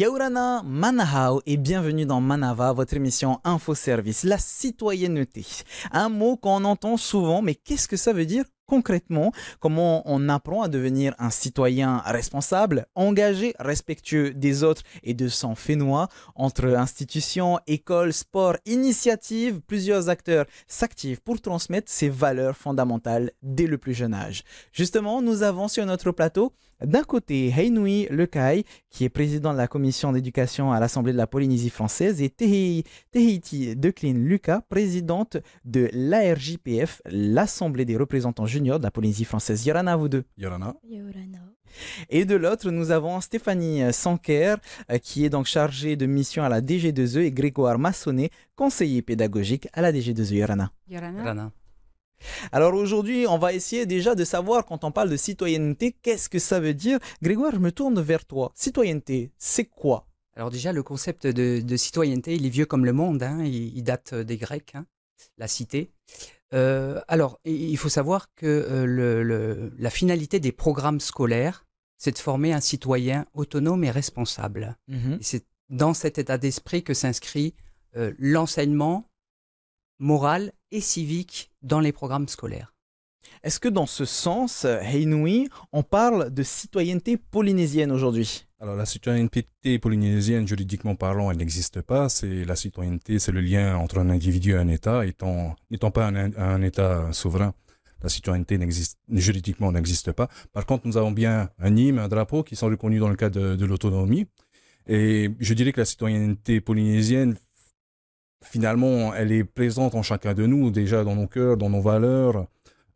Yaurana Manahao et bienvenue dans Manava, votre émission Info Service, la citoyenneté. Un mot qu'on entend souvent, mais qu'est-ce que ça veut dire concrètement? Comment on apprend à devenir un citoyen responsable, engagé, respectueux des autres et de son fénois? Entre institutions, écoles, sport, initiatives, plusieurs acteurs s'activent pour transmettre ces valeurs fondamentales dès le plus jeune âge. Justement, nous avons sur notre plateau d'un côté Heinoui Lekai, qui est président de la commission d'éducation à l'Assemblée de la Polynésie française, et Tehiti Decline Lucas, présidente de l'ARJPF, l'Assemblée des représentants juniors de la Polynésie française. Yorana, vous deux. Yorana. Yorana. Et de l'autre, nous avons Stéphanie Sanker, qui est donc chargée de mission à la DG2E, et Grégoire Massonnet, conseiller pédagogique à la DG2E. Yorana. Yorana. Alors aujourd'hui, on va essayer déjà de savoir, quand on parle de citoyenneté, qu'est-ce que ça veut dire. Grégoire, je me tourne vers toi. Citoyenneté, c'est quoi? Alors déjà, le concept de citoyenneté, il est vieux comme le monde, hein, il date des Grecs, hein, la cité. Alors, il faut savoir que la finalité des programmes scolaires, c'est de former un citoyen autonome et responsable. Et c'est dans cet état d'esprit que s'inscrit l'enseignement moral et civique dans les programmes scolaires. Est-ce que dans ce sens, Heinoui, on parle de citoyenneté polynésienne aujourd'hui? Alors la citoyenneté polynésienne, juridiquement parlant, elle n'existe pas. C'est la citoyenneté, c'est le lien entre un individu et un État. N'étant pas un État souverain, la citoyenneté juridiquement n'existe pas. Par contre, nous avons bien un hymne, un drapeau qui sont reconnus dans le cadre de l'autonomie. Et je dirais que la citoyenneté polynésienne, finalement, elle est présente en chacun de nous, déjà dans nos cœurs, dans nos valeurs,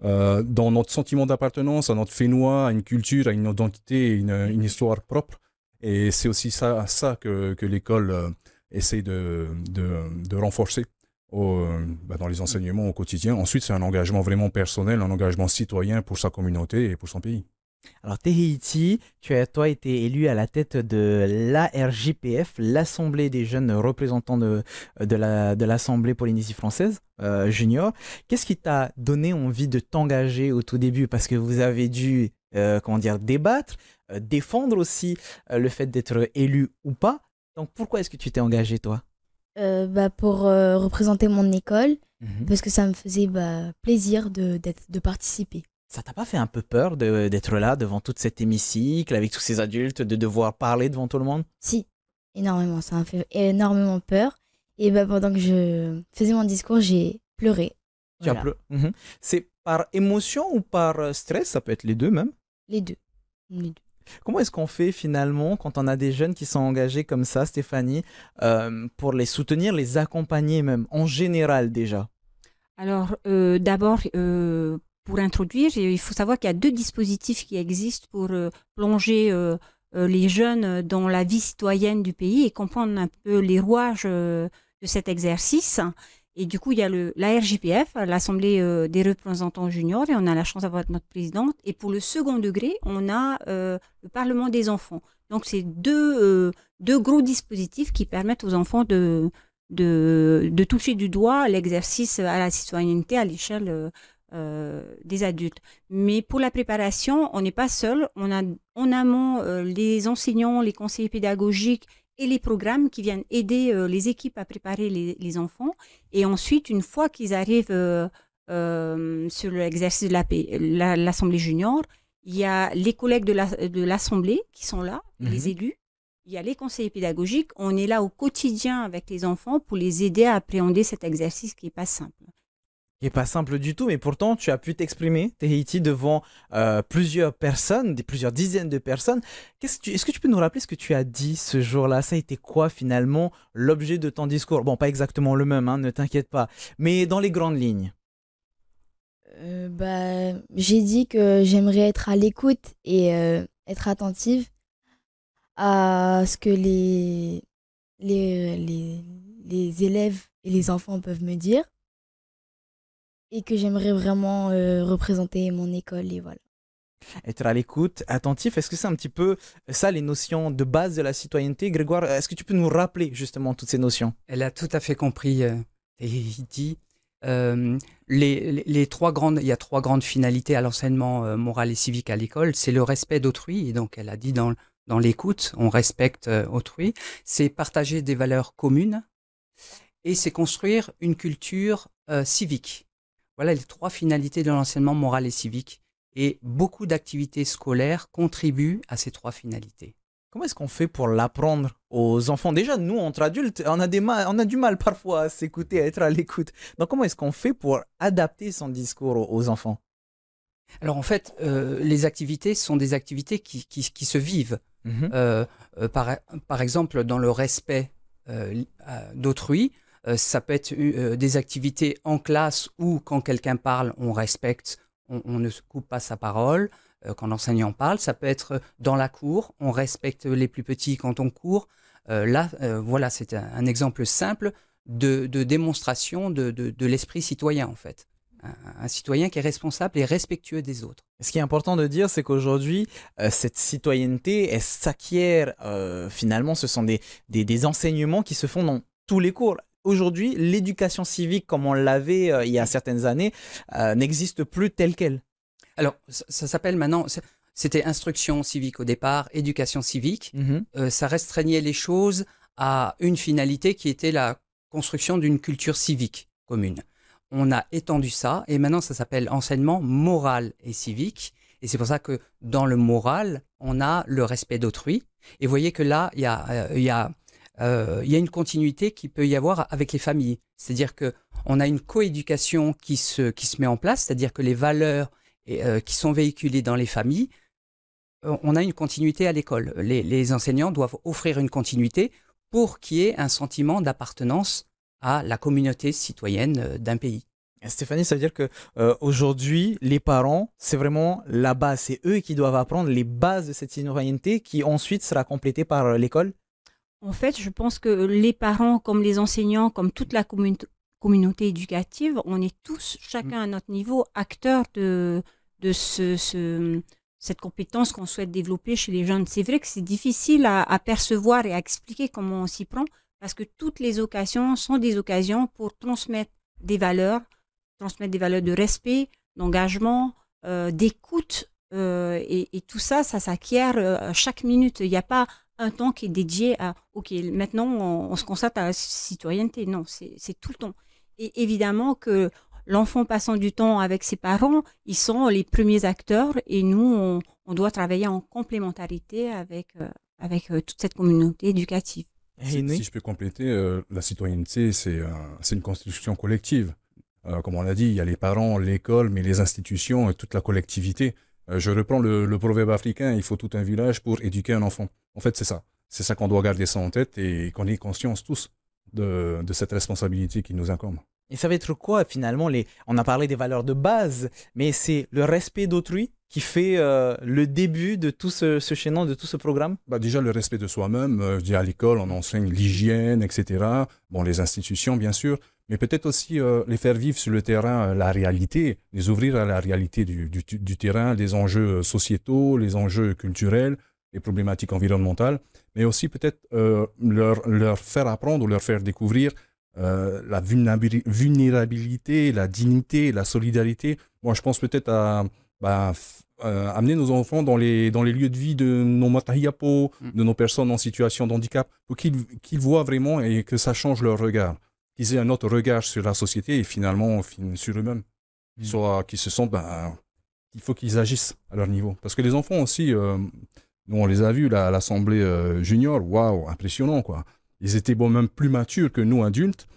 dans notre sentiment d'appartenance, à notre fénois, à une culture, à une identité, une histoire propre. Et c'est aussi ça que l'école essaie de renforcer dans les enseignements au quotidien. Ensuite, c'est un engagement vraiment personnel, un engagement citoyen pour sa communauté et pour son pays. Alors Tehiti, tu as toi été élu à la tête de l'ARJPF, l'Assemblée des jeunes représentants de l'Assemblée Polynésie française junior. Qu'est-ce qui t'a donné envie de t'engager au tout début? Parce que vous avez dû débattre, défendre aussi le fait d'être élu ou pas. Donc pourquoi est-ce que tu t'es engagé toi? Pour représenter mon école, parce que ça me faisait plaisir de participer. Ça t'a pas fait un peu peur d'être là devant tout cet hémicycle avec tous ces adultes, de devoir parler devant tout le monde? Si, énormément. Ça m'a fait énormément peur. Et pendant que je faisais mon discours, j'ai pleuré. Tu as pleuré. C'est par émotion ou par stress? Ça peut être les deux même? Les deux. Comment est-ce qu'on fait finalement quand on a des jeunes qui sont engagés comme ça, Stéphanie, pour les soutenir, les accompagner même, en général déjà? Alors, d'abord, pour introduire, il faut savoir qu'il y a deux dispositifs qui existent pour plonger les jeunes dans la vie citoyenne du pays et comprendre un peu les rouages de cet exercice. Et du coup, il y a l'ARJPF, l'Assemblée des représentants juniors, et on a la chance d'avoir notre présidente. Et pour le second degré, on a le Parlement des enfants. Donc, c'est deux gros dispositifs qui permettent aux enfants de toucher du doigt l'exercice à la citoyenneté à l'échelle des adultes. Mais pour la préparation, on n'est pas seul. On a en amont les enseignants, les conseillers pédagogiques et les programmes qui viennent aider les équipes à préparer les enfants. Et ensuite, une fois qu'ils arrivent sur l'exercice de l'Assemblée junior, il y a les collègues de l'Assemblée qui sont là, les élus. Il y a les conseillers pédagogiques. On est là au quotidien avec les enfants pour les aider à appréhender cet exercice qui n'est pas simple. Qui n'est pas simple du tout, mais pourtant tu as pu t'exprimer, Tehiti, devant plusieurs personnes, plusieurs dizaines de personnes. Est-ce que tu peux nous rappeler ce que tu as dit ce jour-là? Ça a été quoi finalement l'objet de ton discours? Bon, pas exactement le même, hein, ne t'inquiète pas, mais dans les grandes lignes. J'ai dit que j'aimerais être à l'écoute et être attentive à ce que les élèves et les enfants peuvent me dire. Et que j'aimerais vraiment représenter mon école, et voilà. Être à l'écoute, attentif, est-ce que c'est un petit peu ça les notions de base de la citoyenneté? Grégoire, est-ce que tu peux nous rappeler justement toutes ces notions? Elle a tout à fait compris, Tehiti. Il y a trois grandes finalités à l'enseignement moral et civique à l'école. C'est le respect d'autrui, et donc elle a dit dans dans l'écoute, on respecte autrui, c'est partager des valeurs communes et c'est construire une culture civique. Voilà les 3 finalités de l'enseignement moral et civique. Et beaucoup d'activités scolaires contribuent à ces 3 finalités. Comment est-ce qu'on fait pour l'apprendre aux enfants? Déjà, nous, entre adultes, on a du mal parfois à s'écouter, à être à l'écoute. Donc, comment est-ce qu'on fait pour adapter son discours aux enfants? Alors en fait, les activités sont des activités qui se vivent. Par exemple, dans le respect d'autrui, ça peut être des activités en classe où quand quelqu'un parle, on respecte, on ne se coupe pas sa parole. Quand l'enseignant parle, ça peut être dans la cour, on respecte les plus petits quand on court. Voilà, c'est un exemple simple de démonstration de l'esprit citoyen en fait. Un citoyen qui est responsable et respectueux des autres. Ce qui est important de dire, c'est qu'aujourd'hui, cette citoyenneté, elle s'acquiert, finalement, ce sont des enseignements qui se font dans tous les cours. Aujourd'hui, l'éducation civique, comme on l'avait il y a certaines années, n'existe plus telle qu'elle. Alors, ça s'appelle maintenant, c'était instruction civique au départ, éducation civique. Ça restreignait les choses à une finalité qui était la construction d'une culture civique commune. On a étendu ça et maintenant ça s'appelle enseignement moral et civique. Et c'est pour ça que dans le moral, on a le respect d'autrui. Et vous voyez que là, il y a une continuité qui peut y avoir avec les familles. C'est-à-dire qu'on a une coéducation qui se met en place, c'est-à-dire que les valeurs qui sont véhiculées dans les familles, on a une continuité à l'école. Les enseignants doivent offrir une continuité pour qu'il y ait un sentiment d'appartenance à la communauté citoyenne d'un pays. Stéphanie, ça veut dire que aujourd'hui, les parents, c'est vraiment la base. C'est eux qui doivent apprendre les bases de cette citoyenneté qui ensuite sera complétée par l'école. En fait, je pense que les parents, comme les enseignants, comme toute la communauté éducative, on est tous, chacun à notre niveau, acteurs de cette compétence qu'on souhaite développer chez les jeunes. C'est vrai que c'est difficile à percevoir et à expliquer comment on s'y prend, parce que toutes les occasions sont des occasions pour transmettre des valeurs de respect, d'engagement, d'écoute, et tout ça s'acquiert chaque minute. Il n'y a pas un temps qui est dédié à « ok, maintenant on se consacre à la citoyenneté ». Non, c'est tout le temps. Et évidemment que l'enfant passant du temps avec ses parents, ils sont les premiers acteurs et nous, on doit travailler en complémentarité avec toute cette communauté éducative. Si je peux compléter, la citoyenneté, c'est une construction collective. Comme on l'a dit, il y a les parents, l'école, mais les institutions et toute la collectivité. Je reprends le proverbe africain, il faut tout un village pour éduquer un enfant. En fait, c'est ça. C'est ça qu'on doit garder ça en tête et qu'on ait conscience tous de cette responsabilité qui nous incombe. Et ça va être quoi finalement on a parlé des valeurs de base, mais c'est le respect d'autrui qui fait le début de tout ce chaînon, de tout ce programme? Déjà, le respect de soi-même. Je dis à l'école, on enseigne l'hygiène, etc. Bon, les institutions, bien sûr, mais peut-être aussi les faire vivre sur le terrain la réalité, les ouvrir à la réalité du terrain, les enjeux sociétaux, les enjeux culturels, les problématiques environnementales, mais aussi peut-être leur faire apprendre ou leur faire découvrir la vulnérabilité, la dignité, la solidarité. Moi, je pense peut-être à amener nos enfants dans les lieux de vie de nos matahiapo, de nos personnes en situation de handicap, pour qu'ils voient vraiment et que ça change leur regard, qu'ils aient un autre regard sur la société et finalement sur eux-mêmes, qu'ils se sentent il faut qu'ils agissent à leur niveau. Parce que les enfants aussi, nous on les a vus à l'Assemblée junior, waouh, impressionnant quoi. Ils étaient même plus matures que nous adultes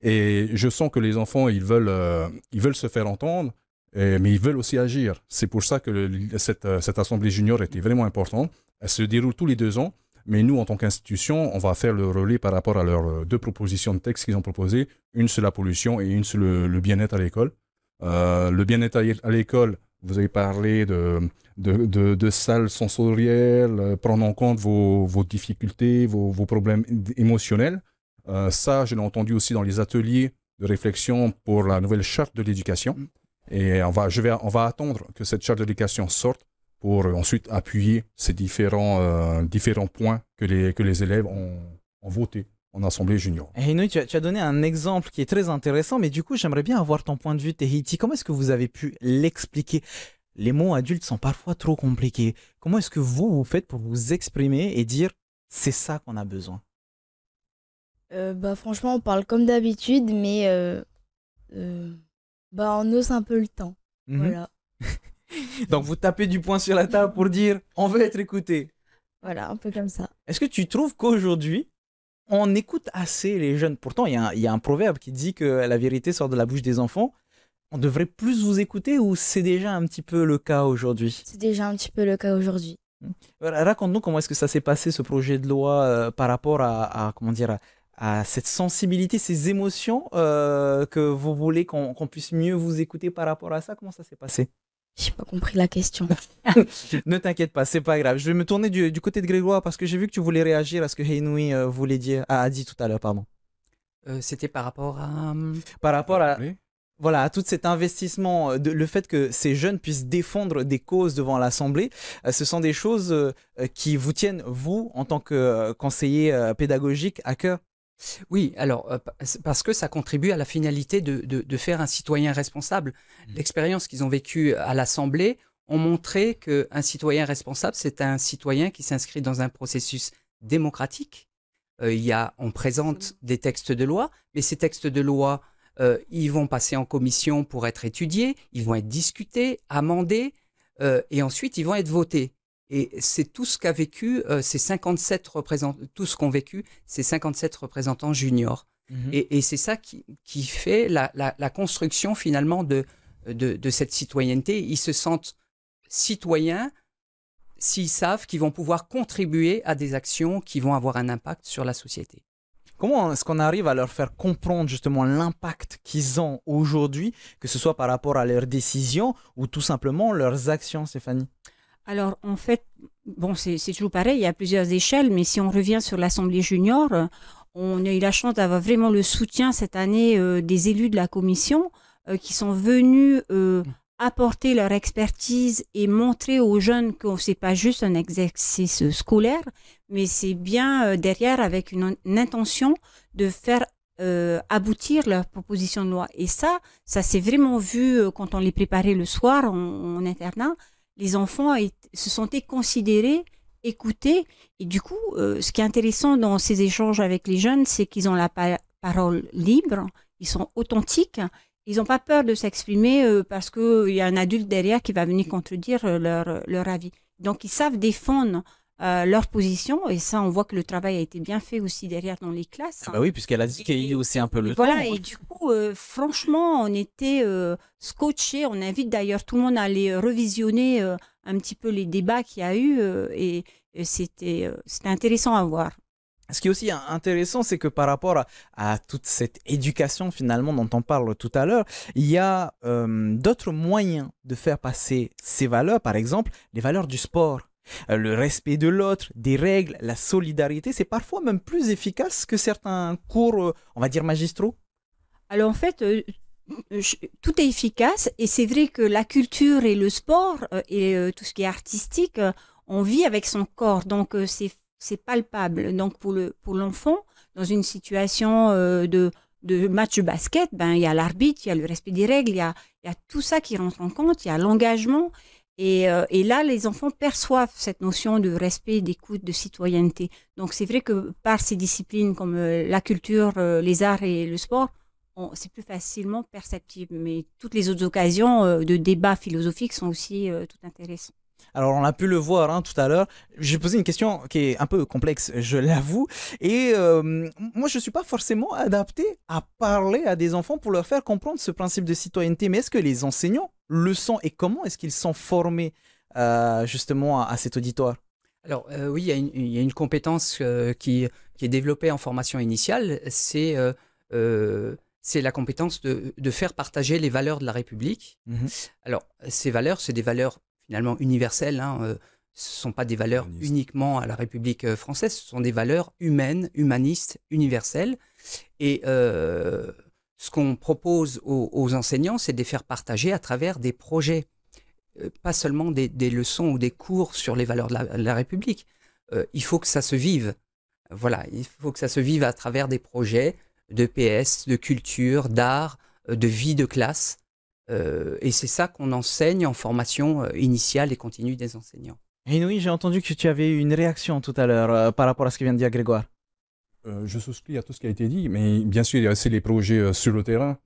et je sens que les enfants ils veulent se faire entendre. Mais ils veulent aussi agir. C'est pour ça que cette assemblée junior était vraiment importante. Elle se déroule tous les 2 ans, mais nous, en tant qu'institution, on va faire le relais par rapport à leurs 2 propositions de texte qu'ils ont proposées. Une sur la pollution et une sur le bien-être à l'école. Le bien-être à l'école, vous avez parlé de salles sensorielles, prendre en compte vos difficultés, vos problèmes émotionnels. Ça, je l'ai entendu aussi dans les ateliers de réflexion pour la nouvelle charte de l'éducation. Et on va attendre que cette charte d'éducation sorte pour ensuite appuyer ces différents points que les élèves ont votés en assemblée junior. Et Inouï, tu as donné un exemple qui est très intéressant, mais du coup, j'aimerais bien avoir ton point de vue, Tehiti. Comment est-ce que vous avez pu l'expliquer? les mots adultes sont parfois trop compliqués. Comment est-ce que vous faites pour vous exprimer et dire c'est ça qu'on a besoin? Franchement, on parle comme d'habitude, mais on ose un peu le temps. Mhm. Voilà. Donc vous tapez du poing sur la table pour dire on veut être écouté. Voilà, un peu comme ça. Est-ce que tu trouves qu'aujourd'hui, on écoute assez les jeunes? Pourtant, il y a un proverbe qui dit que la vérité sort de la bouche des enfants. On devrait plus vous écouter ou c'est déjà un petit peu le cas aujourd'hui? C'est déjà un petit peu le cas aujourd'hui. Raconte-nous comment est-ce que ça s'est passé ce projet de loi par rapport comment dire, à cette sensibilité, ces émotions que vous voulez qu'on puisse mieux vous écouter par rapport à ça. Comment ça s'est passé? J'ai pas compris la question. Ne t'inquiète pas, c'est pas grave. Je vais me tourner du côté de Grégoire parce que j'ai vu que tu voulais réagir à ce que Heinoui voulait dire, a dit tout à l'heure, pardon. C'était par rapport à... Par rapport à, Oui. voilà, à tout cet investissement, le fait que ces jeunes puissent défendre des causes devant l'Assemblée, ce sont des choses qui vous tiennent, vous, en tant que conseiller pédagogique, à cœur. Oui, alors, parce que ça contribue à la finalité de faire un citoyen responsable. L'expérience qu'ils ont vécue à l'Assemblée ont montré qu'un citoyen responsable, c'est un citoyen qui s'inscrit dans un processus démocratique. On présente des textes de loi, mais ces textes de loi, ils vont passer en commission pour être étudiés, ils vont être discutés, amendés, et ensuite ils vont être votés. Et c'est tout ce qu'a vécu ces 57 représentants, tout ce qu'ont vécu ces 57 représentants juniors. Et c'est ça qui fait la construction finalement de cette citoyenneté. Ils se sentent citoyens s'ils savent qu'ils vont pouvoir contribuer à des actions qui vont avoir un impact sur la société. Comment est-ce qu'on arrive à leur faire comprendre justement l'impact qu'ils ont aujourd'hui, que ce soit par rapport à leurs décisions ou tout simplement leurs actions, Stéphanie? Alors, en fait, bon, c'est toujours pareil, il y a plusieurs échelles, mais si on revient sur l'Assemblée junior, on a eu la chance d'avoir vraiment le soutien cette année des élus de la commission qui sont venus apporter leur expertise et montrer aux jeunes que ce n'est pas juste un exercice scolaire, mais c'est bien derrière avec une intention de faire aboutir leur proposition de loi. Et ça s'est vraiment vu quand on les préparait le soir en internat. Les enfants se sentaient considérés, écoutés. Et du coup, ce qui est intéressant dans ces échanges avec les jeunes, c'est qu'ils ont la parole libre, ils sont authentiques, ils n'ont pas peur de s'exprimer parce qu'il y a un adulte derrière qui va venir contredire leur avis. Donc, ils savent défendre leur position. Et ça, on voit que le travail a été bien fait aussi derrière dans les classes. Ah bah oui, puisqu'elle a dit qu'il y a eu aussi un peu le temps. Voilà, et du coup, franchement, on était scotchés. On invite d'ailleurs tout le monde à aller revisionner un petit peu les débats qu'il y a eu. Et c'était intéressant à voir. Ce qui est aussi intéressant, c'est que par rapport à toute cette éducation finalement dont on parle tout à l'heure, il y a d'autres moyens de faire passer ces valeurs, par exemple les valeurs du sport. Le respect de l'autre, des règles, la solidarité, c'est parfois même plus efficace que certains cours, on va dire, magistraux. Alors en fait, tout est efficace et c'est vrai que la culture et le sport et tout ce qui est artistique, on vit avec son corps, donc c'est palpable. Donc pour l'enfant, dans une situation de match de basket, il y a l'arbitre, il y a le respect des règles, il y a tout ça qui rentre en compte, il y a l'engagement. Et là, les enfants perçoivent cette notion de respect, d'écoute, de citoyenneté. Donc, c'est vrai que par ces disciplines comme la culture, les arts et le sport, c'est plus facilement perceptible. Mais toutes les autres occasions de débat philosophique sont aussi tout intéressantes. Alors, on a pu le voir tout à l'heure. J'ai posé une question qui est un peu complexe, je l'avoue. Et moi, je ne suis pas forcément adapté à parler à des enfants pour leur faire comprendre ce principe de citoyenneté. Mais est-ce que les enseignants le sont et comment est-ce qu'ils sont formés justement à cet auditoire? Alors, oui, il y a une compétence qui est développée en formation initiale. C'est la compétence de faire partager les valeurs de la République. Alors, ces valeurs, c'est des valeurs finalement universelles. Ce ne sont pas des valeurs uniquement à la République française, ce sont des valeurs humaines, humanistes, universelles. Et ce qu'on propose aux enseignants, c'est de les faire partager à travers des projets, pas seulement des leçons ou des cours sur les valeurs de la République. Il faut que ça se vive. Voilà, il faut que ça se vive à travers des projets de PS, de culture, d'art, de vie de classe. Et c'est ça qu'on enseigne en formation initiale et continue des enseignants. Inouï, j'ai entendu que tu avais une réaction tout à l'heure par rapport à ce que vient de dire Grégoire. Je souscris à tout ce qui a été dit, mais bien sûr, il y a aussi les projets sur le terrain.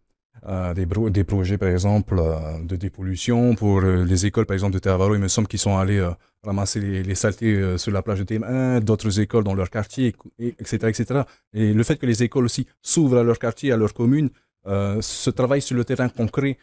Des projets, par exemple, de dépollution pour les écoles, par exemple, de Théavaro. Il me semble qu'ils sont allés ramasser les saletés sur la plage de TM1, d'autres écoles dans leur quartier, etc., etc. Et le fait que les écoles aussi s'ouvrent à leur quartier, à leur commune, ce travail sur le terrain concret,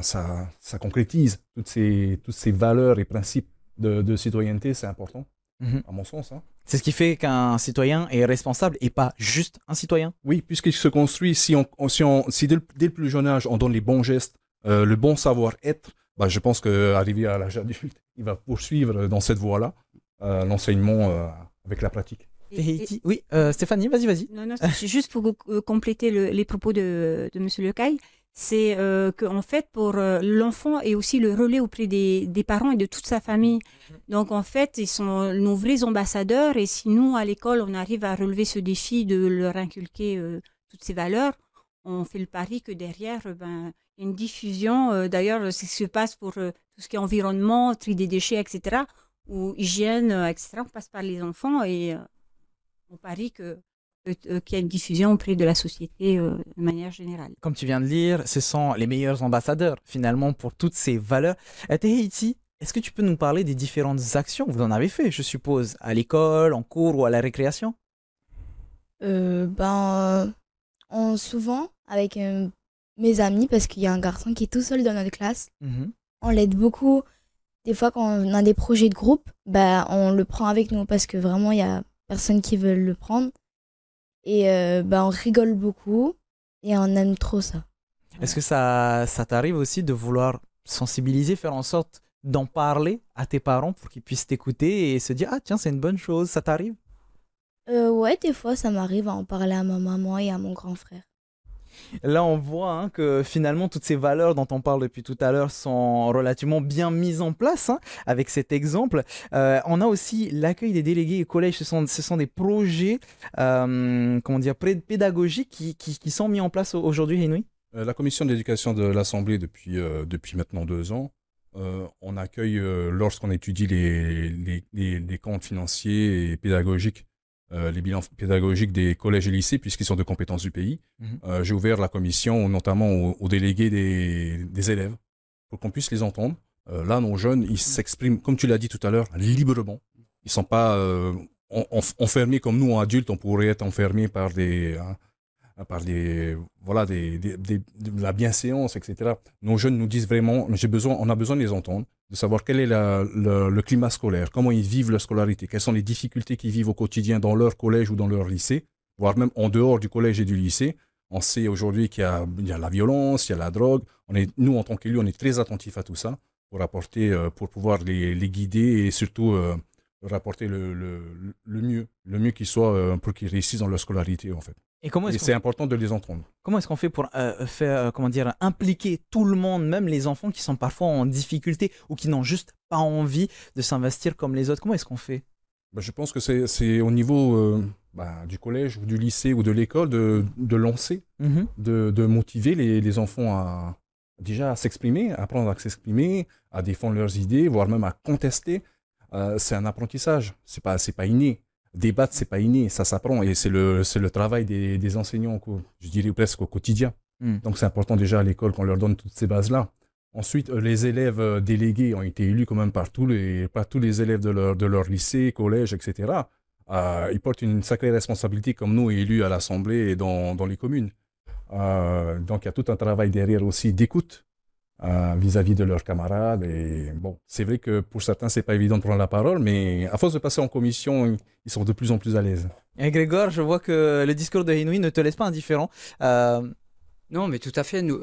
ça concrétise toutes ces valeurs et principes de citoyenneté, c'est important, à mon sens. Hein. C'est ce qui fait qu'un citoyen est responsable et pas juste un citoyen. Oui, puisqu'il se construit, si dès le plus jeune âge, on donne les bons gestes, le bon savoir-être, je pense qu'arrivé à l'âge adulte, il va poursuivre dans cette voie-là, l'enseignement avec la pratique. Oui, Stéphanie, vas-y. Non, c'est juste pour compléter les propos de M. Lecaille. C'est qu'en fait, pour l'enfant est aussi le relais auprès des parents et de toute sa famille. Donc, en fait, ils sont nos vrais ambassadeurs. Et si nous, à l'école, on arrive à relever ce défi de leur inculquer toutes ces valeurs, on fait le pari que derrière, il y a une diffusion. D'ailleurs, c'est ce qui se passe pour tout ce qui est environnement, tri des déchets, etc., ou hygiène, etc. On passe par les enfants et on parie qu'il y a une diffusion auprès de la société de manière générale. Comme tu viens de lire, ce sont les meilleurs ambassadeurs finalement pour toutes ces valeurs. Tahiti, est-ce que tu peux nous parler des différentes actions que vous en avez fait, je suppose, à l'école, en cours ou à la récréation? Souvent avec mes amis, parce qu'il y a un garçon qui est tout seul dans notre classe. On l'aide beaucoup. Des fois, quand on a des projets de groupe, on le prend avec nous parce que vraiment, il y a personne qui veut le prendre. Et on rigole beaucoup et on aime trop ça. Est-ce que ça t'arrive aussi de vouloir sensibiliser, faire en sorte d'en parler à tes parents pour qu'ils puissent t'écouter et se dire « Ah tiens, c'est une bonne chose », ça t'arrive? Ouais, des fois ça m'arrive à en parler à ma maman et à mon grand frère. Là, on voit que finalement, toutes ces valeurs dont on parle depuis tout à l'heure sont relativement bien mises en place avec cet exemple. On a aussi l'accueil des délégués et collèges. Ce sont des projets pédagogiques qui sont mis en place aujourd'hui, Inouï. La commission d'éducation de l'Assemblée, depuis maintenant 2 ans, on accueille, lorsqu'on étudie les comptes financiers et pédagogiques, les bilans pédagogiques des collèges et lycées, puisqu'ils sont de compétence du pays. J'ai ouvert la commission notamment aux délégués des élèves pour qu'on puisse les entendre. Là, nos jeunes, ils s'expriment, comme tu l'as dit tout à l'heure, librement. Ils ne sont pas enfermés comme nous, adultes, on pourrait être enfermés par de la bienséance, etc. Nos jeunes nous disent vraiment, on a besoin de les entendre, de savoir quel est le climat scolaire, comment ils vivent leur scolarité, quelles sont les difficultés qu'ils vivent au quotidien dans leur collège ou dans leur lycée, voire même en dehors du collège et du lycée. On sait aujourd'hui qu'il y a la violence, il y a la drogue. Nous, en tant qu'élus, on est très attentifs à tout ça pour pouvoir les guider et surtout rapporter le mieux qu'ils soient pour qu'ils réussissent dans leur scolarité, en fait. Et c'est important de les entendre. Comment est-ce qu'on fait pour impliquer tout le monde, même les enfants qui sont parfois en difficulté ou qui n'ont juste pas envie de s'investir comme les autres? Comment est-ce qu'on fait? Je pense que c'est au niveau du collège ou du lycée ou de l'école de lancer, de motiver les enfants à s'exprimer, à apprendre à s'exprimer, à défendre leurs idées, voire même à contester. C'est un apprentissage, c'est pas inné. Débattre, c'est pas inné, ça s'apprend et c'est le travail des enseignants, je dirais presque au quotidien. Donc c'est important déjà à l'école qu'on leur donne toutes ces bases-là. Ensuite, les élèves délégués ont été élus quand même par tous les élèves de leur lycée, collège, etc. Ils portent une sacrée responsabilité comme nous, élus à l'Assemblée et dans les communes. Donc il y a tout un travail derrière aussi d'écoute vis-à-vis de leurs camarades. Et bon, c'est vrai que pour certains, c'est pas évident de prendre la parole, mais à force de passer en commission, ils sont de plus en plus à l'aise. Et Grégoire, je vois que le discours de Inouï ne te laisse pas indifférent. Non, mais tout à fait. Nous,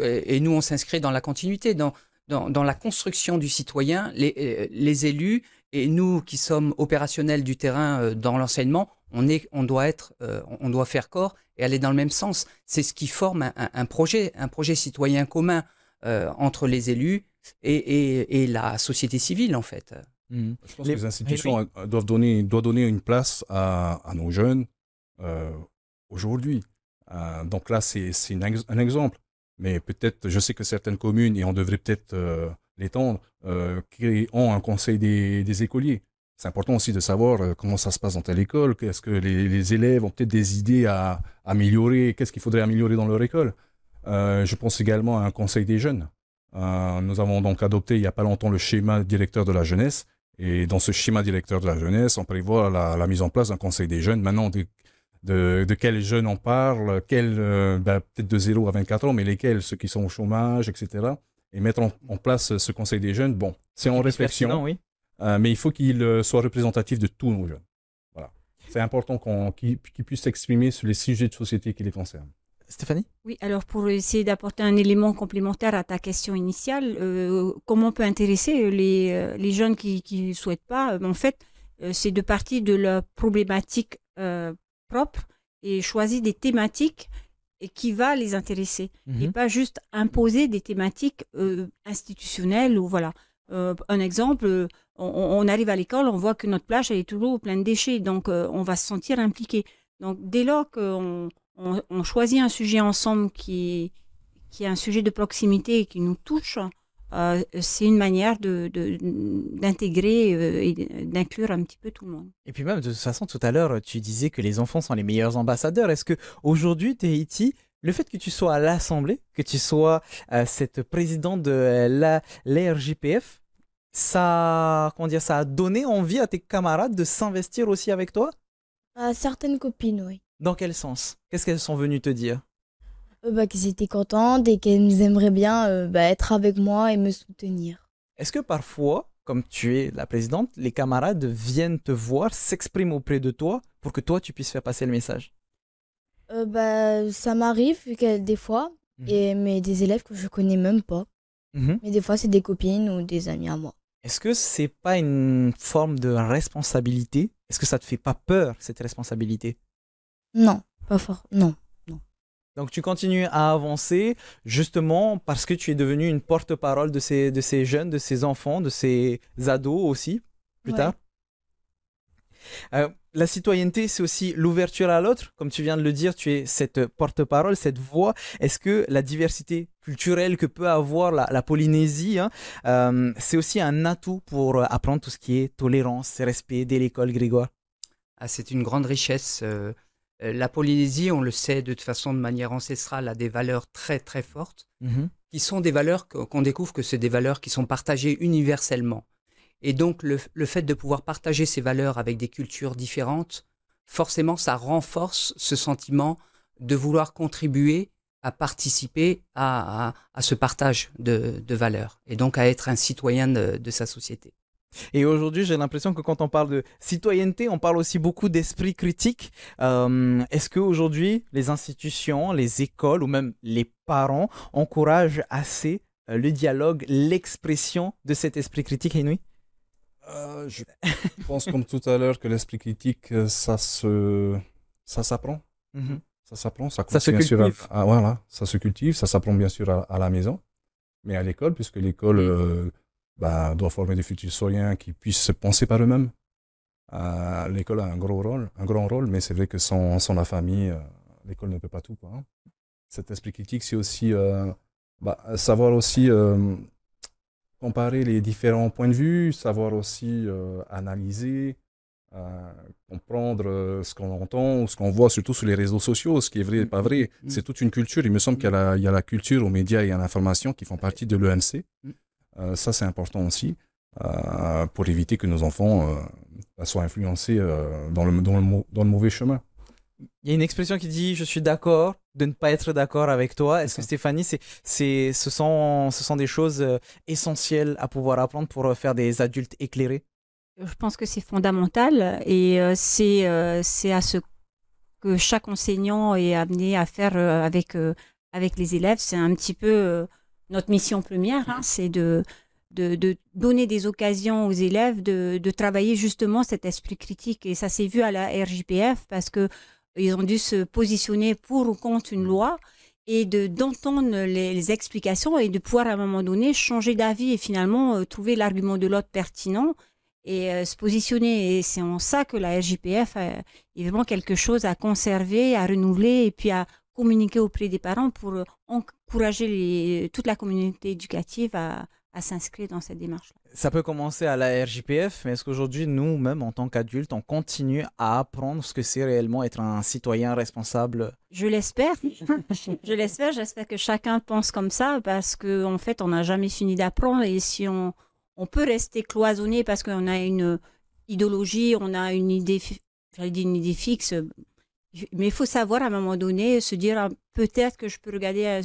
on s'inscrit dans la continuité, dans la construction du citoyen. Les élus et nous qui sommes opérationnels du terrain dans l'enseignement, on doit faire corps et aller dans le même sens. C'est ce qui forme un projet citoyen commun entre les élus et la société civile, en fait. Je pense que les institutions doivent donner une place à nos jeunes aujourd'hui. Donc là, c'est un exemple. Mais peut-être, je sais que certaines communes, et on devrait peut-être l'étendre, ont un conseil des écoliers. C'est important aussi de savoir comment ça se passe dans telle école, est-ce que les élèves ont peut-être des idées à améliorer, qu'est-ce qu'il faudrait améliorer dans leur école. Je pense également à un conseil des jeunes. Nous avons donc adopté il n'y a pas longtemps le schéma directeur de la jeunesse. Et dans ce schéma directeur de la jeunesse, on prévoit la mise en place d'un conseil des jeunes. Maintenant, de quels jeunes on parle, peut-être de 0 à 24 ans, mais lesquels, ceux qui sont au chômage, etc. Et mettre en place ce conseil des jeunes, bon, c'est en réflexion, oui. Mais il faut qu'il soit représentatif de tous nos jeunes. Voilà. C'est important qu'ils puissent s'exprimer sur les sujets de société qui les concernent. Stéphanie? Oui, alors pour essayer d'apporter un élément complémentaire à ta question initiale, comment on peut intéresser les jeunes qui ne souhaitent pas? En fait, c'est de partir de leur problématique propre et choisir des thématiques qui va les intéresser. Et pas juste imposer des thématiques institutionnelles ou voilà. Un exemple, on arrive à l'école, on voit que notre plage elle est toujours pleine de déchets, donc on va se sentir impliqué. Donc dès lors qu'on choisit un sujet ensemble qui est un sujet de proximité et qui nous touche, c'est une manière d'intégrer et d'inclure un petit peu tout le monde. Et puis même, de toute façon, tout à l'heure, tu disais que les enfants sont les meilleurs ambassadeurs. Est-ce qu'aujourd'hui, Tahiti, le fait que tu sois à l'Assemblée, que tu sois cette présidente de l'ARJPF, ça a donné envie à tes camarades de s'investir aussi avec toi? À certaines copines, oui. Dans quel sens? Qu'est-ce qu'elles sont venues te dire? Qu'elles étaient contentes et qu'elles aimeraient bien être avec moi et me soutenir. Est-ce que parfois, comme tu es la présidente, les camarades viennent te voir, s'expriment auprès de toi pour que toi, tu puisses faire passer le message? Ça m'arrive des fois, mais des élèves que je connais même pas. Mais des fois, c'est des copines ou des amis à moi. Est-ce que c'est pas une forme de responsabilité? Est-ce que ça te fait pas peur, cette responsabilité? Non, pas fort, non. Donc tu continues à avancer justement parce que tu es devenu une porte-parole de ces jeunes, de ces enfants, de ces ados aussi, plus tard. La citoyenneté, c'est aussi l'ouverture à l'autre. Comme tu viens de le dire, tu es cette porte-parole, cette voix. Est-ce que la diversité culturelle que peut avoir la Polynésie, c'est aussi un atout pour apprendre tout ce qui est tolérance, respect dès l'école, Grégoire? C'est une grande richesse. La Polynésie, on le sait de toute façon de manière ancestrale, a des valeurs très très fortes, qui sont des valeurs qu'on découvre que c'est des valeurs qui sont partagées universellement. Et donc le fait de pouvoir partager ces valeurs avec des cultures différentes, forcément ça renforce ce sentiment de vouloir contribuer à participer à ce partage de valeurs et donc à être un citoyen de sa société. Et aujourd'hui, j'ai l'impression que quand on parle de citoyenneté, on parle aussi beaucoup d'esprit critique. Est-ce qu'aujourd'hui, les institutions, les écoles ou même les parents encouragent assez le dialogue, l'expression de cet esprit critique, Inouï? Je pense comme tout à l'heure que l'esprit critique, ça s'apprend. Ça s'apprend, ça se cultive. Voilà, ça se cultive, ça s'apprend bien sûr à la maison, mais à l'école, puisque l'école doit former des futurs citoyens qui puissent se penser par eux-mêmes. L'école a un grand rôle, mais c'est vrai que sans la famille, l'école ne peut pas tout, quoi, hein. Cet esprit critique, c'est aussi savoir aussi comparer les différents points de vue, savoir aussi analyser, comprendre ce qu'on entend ou ce qu'on voit, surtout sur les réseaux sociaux, ce qui est vrai et pas vrai. C'est toute une culture. Il me semble qu'il y a la culture aux médias et à l'information qui font partie de l'EMC. Ça, c'est important aussi pour éviter que nos enfants soient influencés dans le mauvais chemin. Il y a une expression qui dit « je suis d'accord de ne pas être d'accord avec toi ». Est-ce que Stéphanie, ce sont des choses essentielles à pouvoir apprendre pour faire des adultes éclairés? Je pense que c'est fondamental et c'est à ce que chaque enseignant est amené à faire avec les élèves. C'est un petit peu notre mission première, hein, c'est de donner des occasions aux élèves de travailler justement cet esprit critique. Et ça s'est vu à la RJPF parce qu'ils ont dû se positionner pour ou contre une loi et d'entendre les explications et de pouvoir à un moment donné changer d'avis et finalement trouver l'argument de l'autre pertinent et se positionner. Et c'est en ça que la RJPF est vraiment quelque chose à conserver, à renouveler et puis à communiquer auprès des parents pour encourager toute la communauté éducative à s'inscrire dans cette démarche-là. Ça peut commencer à la RJPF, mais est-ce qu'aujourd'hui, nous-mêmes, en tant qu'adultes, on continue à apprendre ce que c'est réellement être un citoyen responsable? Je l'espère. J'espère que chacun pense comme ça, parce qu'en fait, on n'a jamais fini d'apprendre. Et si on peut rester cloisonné parce qu'on a une idéologie, on a une idée fixe, mais il faut savoir à un moment donné se dire peut-être que je peux regarder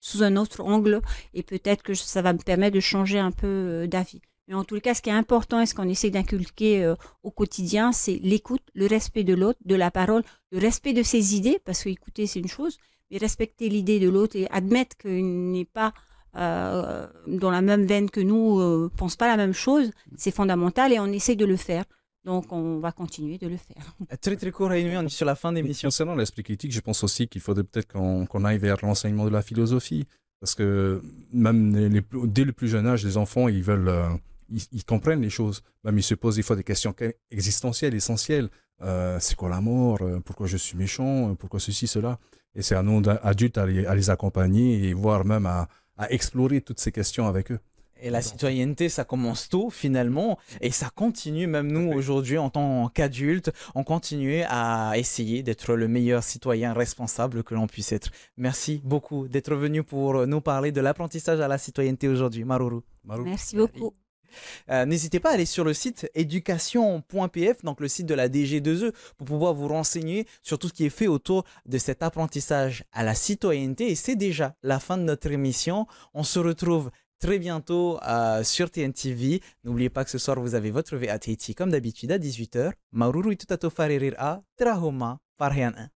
sous un autre angle et peut-être que ça va me permettre de changer un peu d'avis. Mais en tout cas, ce qui est important et ce qu'on essaie d'inculquer au quotidien, c'est l'écoute, le respect de l'autre, de la parole, le respect de ses idées, parce que écouter, c'est une chose, mais respecter l'idée de l'autre et admettre qu'il n'est pas dans la même veine que nous, pense pas la même chose, c'est fondamental et on essaie de le faire. Donc, on va continuer de le faire. Très, très court, Raimi, on est sur la fin de l'émission. Concernant l'esprit critique, je pense aussi qu'il faudrait peut-être qu'on aille vers l'enseignement de la philosophie. Parce que même dès le plus jeune âge, les enfants, ils veulent... Ils comprennent les choses. Même ils se posent des fois des questions existentielles, essentielles. C'est quoi la mort? Pourquoi je suis méchant? Pourquoi ceci, cela? Et c'est à nous, adultes, à les accompagner et voire même à explorer toutes ces questions avec eux. Et la citoyenneté, ça commence tôt finalement, et ça continue, même nous aujourd'hui en tant qu'adultes, on continue à essayer d'être le meilleur citoyen responsable que l'on puisse être. Merci beaucoup d'être venu pour nous parler de l'apprentissage à la citoyenneté aujourd'hui. Maruru. Merci beaucoup. N'hésitez pas à aller sur le site éducation.pf, donc le site de la DG2E, pour pouvoir vous renseigner sur tout ce qui est fait autour de cet apprentissage à la citoyenneté. Et c'est déjà la fin de notre émission. On se retrouve très bientôt sur TNTV. N'oubliez pas que ce soir, vous avez votre VAT comme d'habitude à 18h. Maruru itutatofaririr a Trahoma Farhian 1.